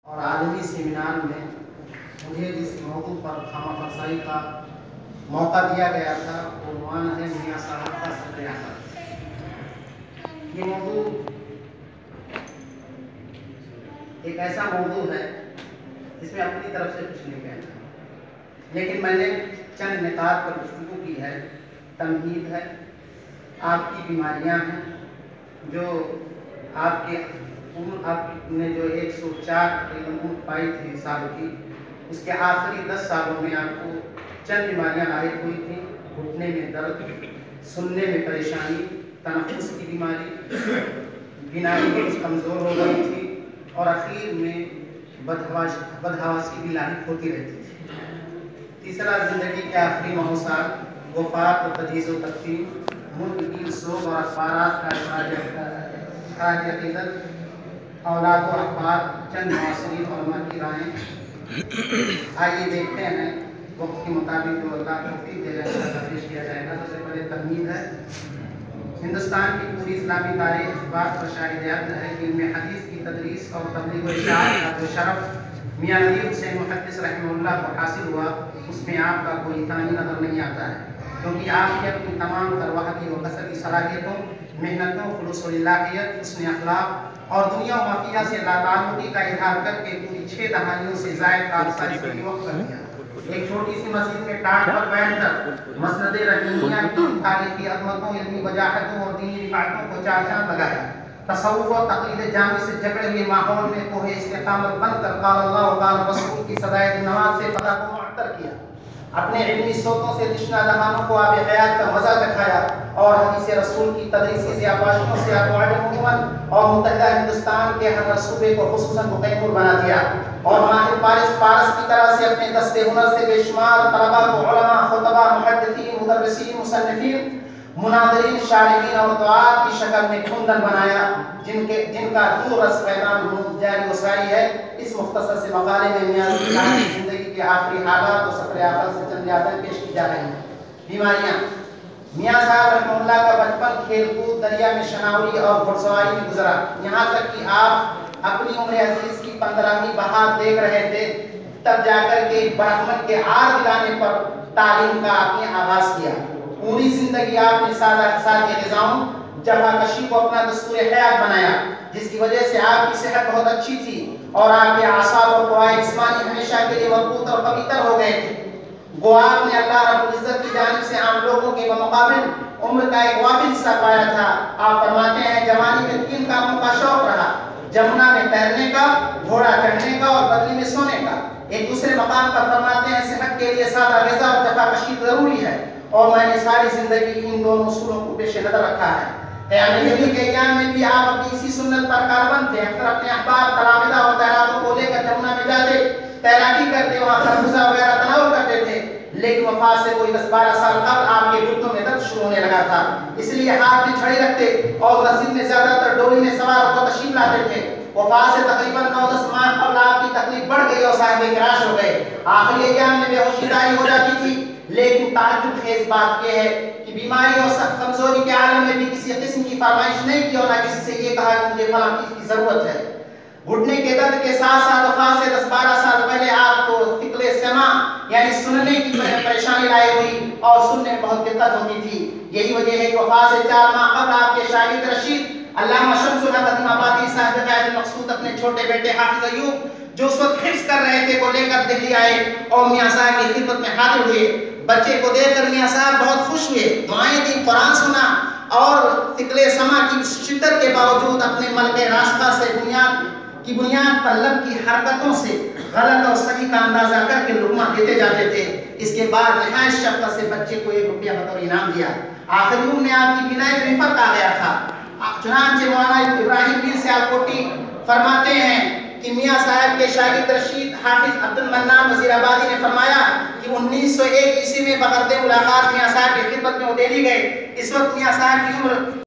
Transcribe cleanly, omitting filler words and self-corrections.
اور عالمی سیمینار میں مجھے جس موضوع پر خامہ فرسائی کا موقع دیا گیا تھا وہ عنوان ہے میاں صاحب کا سفر یہ موضوع ایک ایسا موضوع ہے جس میں اپنی طرف سے کچھ نہیں کہنا، لیکن میں نے چند نکات پر گفتگو کی ہے۔ تمہید ہے، آپ کی بیماریاں ہیں جو آپ نے جو 104 عمر پائی تھی سال کی، اس کے آخری 10 سالوں میں آپ کو چند بیماریاں لاحق ہوئی تھیں۔ گھٹنے میں درد، سننے میں پریشانی، تنفس کی بیماری، بینائی بھی کمزور ہو گئی تھی اور اخیر میں بدحواسی بھی لاحق ہوتی رہتی تھی۔ تیسرا، زندگی کے آخری ماحول وفات و تجہیز و تقسیم، ملک کی سوگ اور اخبارات کا اخراج عقیدت، اولاد و اخبار، چند معاصرین علماء کی رائیں۔ آئیے دیکھتے ہیں وقت کے مطابق جو اللہ توفیق دے رہے ہیں پیش کیا جائے گا۔ سب سے پہلے تمہید ہے۔ ہندوستان کی پوری اسلامی تاریخ اس بات پر شاہد عدل ہے کہ علم حدیث کی تدریس اور تبلیغ و اشاعت کا جو شرف میاں نذیر حسین محدث رحمہ اللہ کو حاصل ہوا، اس میں آپ کا کوئی ثانی نظر نہیں آتا ہے، کیونکہ آپ کی اپنی تمام تر وحدی و کسبی صلاحیتوں، محنتوں، خلوص و للہیت، حسن اخلاق اور دنیا و مافیہ سے لا تعلقی کا اظہار کر کے پوری 6 دہائیوں سے زائد کا عرصہ اس کے وقت کر دیا۔ ایک چھوٹی سی مسجد میں ٹاٹ پر بیٹھ کر مسند رحیمیہ کی تاریخی عظمتوں، علمی وجاہتوں اور دینی رفاعتوں کو چار چاند لگایا۔ تصوف و تقلید جامع سے جکڑے ہوئے ماحول میں کوہ استقامت بن کر قال اللہ و قال رسول کی صدائے نواز سے فتح کو معطر کیا۔ اپنے علمی صوتوں سے تشنہ دہانوں کو آب حیات کا مزہ چکھایا اور حدیث رسول کی تدریسی ضیافاشیوں سے اقوام عموماً اور متحدہ ہندوستان کے ہر صوبے کو خصوصاً مقیمر بنا دیا، اور ماہر فارس کی طرح سے اپنے دست ہنر سے بے شمار طلباء کو علماء، خطباء، محدثین، مدرسین، مصنفین، مناظرین، شارحین اور دعات کی شکل میں کھندن بنایا، جن کا دور رس پیغام جاری و ساری ہے۔ اس مختصر سے مقالے میں میاں نذیر کی زندگی کے آخری حالات و سفر آخر سے چند یادیں پیش کی جا رہی ہیں۔ بیماریاں۔ میاں صاحب رحمہ اللہ کا بچپن کھیل کود، دریا میں شناوری اور گھڑ سواری میں گزرا، یہاں تک کہ آپ اپنی عمر عزیز کی 15ویں بہار دیکھ رہے تھے، تب جا کر کے برہمن کے عار دلانے پر تعلیم کا آپ نے آغاز کیا۔ پوری زندگی آپ نے سادہ غذاؤں، جفا کشی کو اپنا دستور حیات بنایا، جس کی وجہ سے آپ کی صحت بہت اچھی تھی اور آپ کے اعصاب اور قواعد جسمانی ہمیشہ کے لیے مضبوط اور قوی تر ہو گئے تھے۔ گو آپ نے اللہ رب العزت کی جانب سے عام لوگوں کے بمقابل عمر کا ایک وافر حصہ پایا تھا۔ آپ فرماتے ہیں جوانی میں 3 کاموں کا شوق رہا: جمنا میں تیرنے کا، گھوڑا چڑھنے کا اور بدلی میں سونے کا۔ ایک دوسرے مقام پر فرماتے ہیں صحت کے لیے سادہ غذا اور جفا کشی ضروری ہے، اور میں نے ساری زندگی ان دونوں اصولوں کو پیش نظر رکھا ہے۔ قیام نبی کے ایام میں بھی آپ اپنی اسی سنت پر کاربند تھے۔ اکثر اپنے احباب، تلامذہ اور تیراتوں کو لے کر جمنا میں جاتے، تیراکی کرتے، وہاں خربوزہ وغیرہ تناول کرتے تھے، لیکن وفات سے کوئی 10-12 سال قبل آپ کے گھٹنوں میں درد شروع ہونے لگا تھا، اس لیے ہاتھ میں چھڑی رکھتے اور مسجد میں زیادہ تر ڈولی میں سوار ہو کر تشریف لاتے تھے۔ وفات سے تقریباً 9-10 ماہ قبل آپ کی تکلیف بڑھ گئی اور صاحب فراش ہو گئے۔ آخری ایام میں بے ہوشی طاری ہو جاتی تھی، لیکن تعجب خیز بات یہ ہے کہ بیماری اور سخت کمزوری کے عالم میں بھی کسی قسم کی فرمائش نہیں کی اور نہ کسی سے یہ کہا کہ مجھے فلاں چیز کی ضرورت ہے۔ گھٹنے کے درد کے ساتھ ساتھ وفات سے 10-12 سال پہلے آپ کو ثقل سمع یعنی سننے کی پریشانی لائی ہوئی اور سننے میں بہت دقت ہوتی تھی۔ یہی وجہ ہے کہ وفات سے 4 ماہ قبل آپ کے شاگرد رشید علامہ شمس الحق قدیم آبادی صاحب قائد المقصود اپنے چھوٹے بیٹے حافظ ایوب جو اس وقت حفظ کر رہے تھے کو لے کر دہلی آئے اور میاں صاحب کی خدمت میں حاضر ہوئے۔ بچے کو دیکھ کر میاں صاحب بہت خوش ہوئے، دعائیں دیں، قرآن سنا اور ثقل سمع کی شدت کے باوجود اپنے ملک راستہ سے بنیاد پر لب کی حرکتوں سے غلط اور صحیح کا اندازہ کر کے لقمہ دیتے جاتے تھے۔ اس کے بعد نہایت شفقت سے بچے کو 1 روپیہ بطور انعام دیا۔ آخری عمر میں آپ کی بینائی میں فرق آ گیا تھا۔ چنانچہ مولانا ابراہیم پیر سیالکوٹی فرماتے ہیں کہ میاں صاحب کے شاگرد رشید حافظ عبد المنان وزیر آبادی نے فرمایا کہ 1901 عیسوی میں بغرض ملاقات میاں صاحب کی خدمت میں وہ دہلی گئے۔ اس وقت میاں صاحب کی عمر